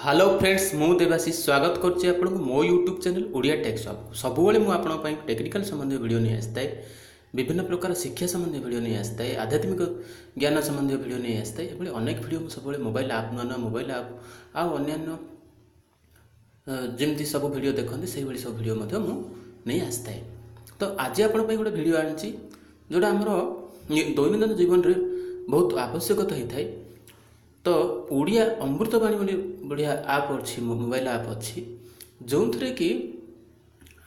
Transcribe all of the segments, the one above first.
Hello friends मु देवाशीष स्वागत करछि आपनको मो यूट्यूब चैनल ओडिया टेक सब बेले मु आपन पई टेक्निकल संबंधी वीडियो नहीं आस्ताय विभिन्न प्रकार शिक्षा संबंधी वीडियो नहीं आस्ताय आध्यात्मिक ज्ञान संबंधी वीडियो नहीं आस्ताय एभली अनेक वीडियो मु सब मोबाइल ऐप नुआ मोबाइल ऐप आ अन्य जेमती सब वीडियो देखते से सब वीडियो मध्य मु नहीं आस्ताय। तो आज आपन पई गोटे वीडियो आछि जोटा हमर दैनंदिन जीवन रे बहुत आवश्यकता होता है। तो ओडिया अमृतवाणी बोली बढ़िया आप अच्छी मोबाइल आप अच्छी जो थे कि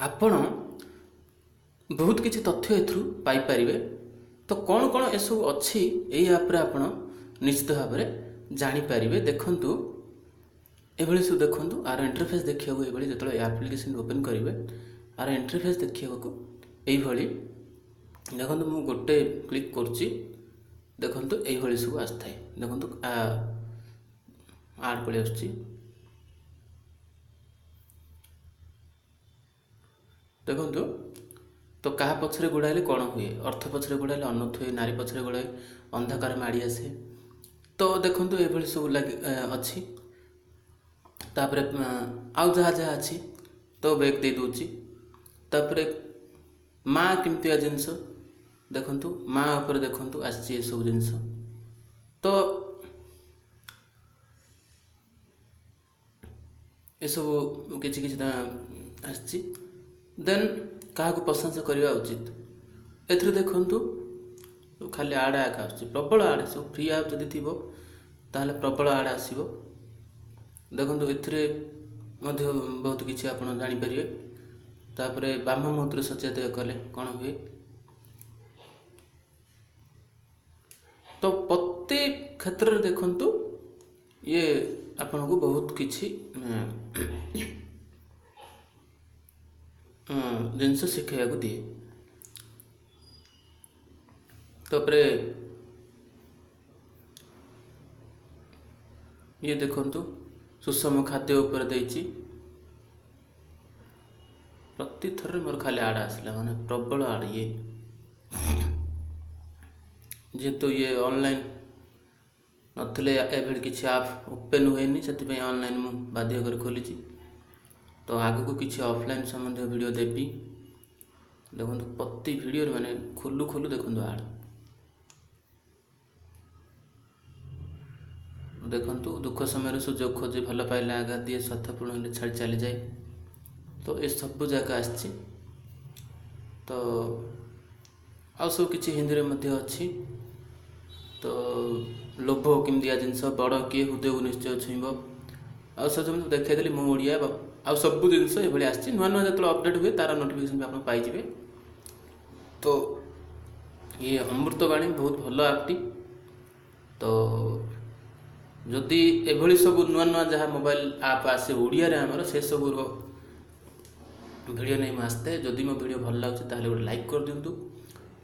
आपण बहुत किसी तथ्य एथरू पाइपर। तो कौन कौन एसब अच्छी यही आप्रे आपण निश्चित भाव में जानीपर देखु ये सब देखु आर इंटरफेस देखा ये एप्लिकेशन ओपन करेंगे आर इंटरफेस देखा ये देखो मु गोटे क्लिक करुच्ची देखु ये सब आसता है देखु आड पड़े आस देखु तो क्या पछरे गोड़ाइले कौन हुए अर्थ पछरे गोड़ाइले अनर्थ हुए नारी पछरे गोड़ाए अंधकार माड़ी आसे। तो देखु ये सब लगे अच्छी तापरे आउ जहाँ जहाँ अच्छी तो बैग दे दूची तापरे माँ केमतिया जिनस देखु माँ उपर देखु आसी सब जिनस। तो ये सब किसी किसी आसी देन क्या प्रशंसा करवा उचित ए देखु खाली आड़ आका प्रबल आड़ सब फ्री आप जदि थी ताहले प्रबल आड़ आसो देखु ए बहुत किसी आप जापर। तापर ब्रह्म मुहूर्त सचेत कले कौन हुए तो प्रति क्षेत्र में देखु ये आपन को बहुत किसी जिनस शिखा दिए। तापर ये देखु सुषम खाद्य उपर देछि प्रति थर मोर खाली आड़ आसला माने प्रबल आड़ ये जेहेतु ये ऑनलाइन नथिले एभे किसी आप ओपन हुए से ऑनलाइन मु बाध्य कर खोली। तो आगे को किसी ऑफलाइन संबंधी वीडियो देवी देखो प्रति वीडियो माने खोलू खोलू देखो आड़ देखु दुख समय सुजोग खोजे भल पाइले आघात दिए स्वार्थपूर्ण छाड़ी चली जाए। तो ये सब जगह आसी तो आ सब किसी हिंदी में अच्छी। तो लोभ किमतिया जिनस बड़ किए हृदय को निश्चय छुईब आ सब देखी मो ओडिया आ सब जिनस ये आसी नुआ नुआ जो अपडेट हुए तार नोटिफिकेशन भी आप पाइबे। तो ये अमृतवाणी बहुत भल आपटी। तो जदि एभली सब नुआ नुआ जहाँ मोबाइल आप आसे ओडिया आमर से सब वीडियो नहीं आसते जदि मो वीडियो भल लगे ताहले गोटे लाइक कर दिंतु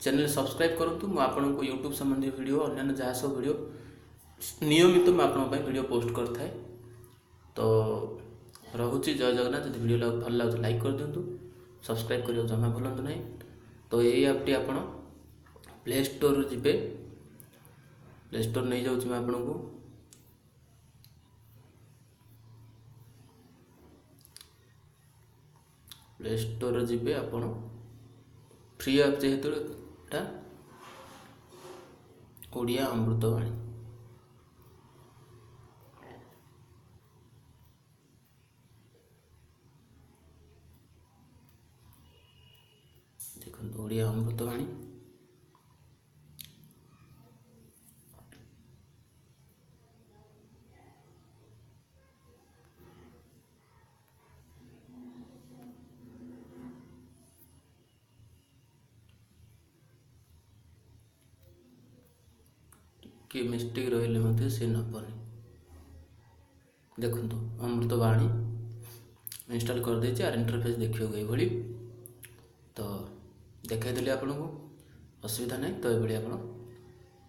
चैनल सब्सक्राइब करूँ मु आपन को यूट्यूब संबंधी वीडियो अन्य जहाँ सब वीडियो नियमित मुझे आपन वीडियो पोस्ट करता। तो रोचे जय जगन्नाथ जब वीडियो भल लगे लाइक कर दिंतु सब्सक्राइब करने जमा भूलु ना। तो यही आपटी आपन प्ले स्टोर जी प्ले स्टोर नहीं जाऊँ मैं आपन को प्ले स्टोर जी आप फ्री आप जेहेतु ओडिया अमृतवाणी देखो ओडिया अमृतवाणी कि मिस्टेक रही से नपनी देखु अमृतवाणी इंस्टॉल कर देछि आर इंटरफेस देखियो ये। तो देखाईदेली आपन को असुविधा नहीं। तो ये आप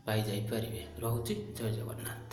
पाई जाई परिबे। रोचे जय जगन्नाथ।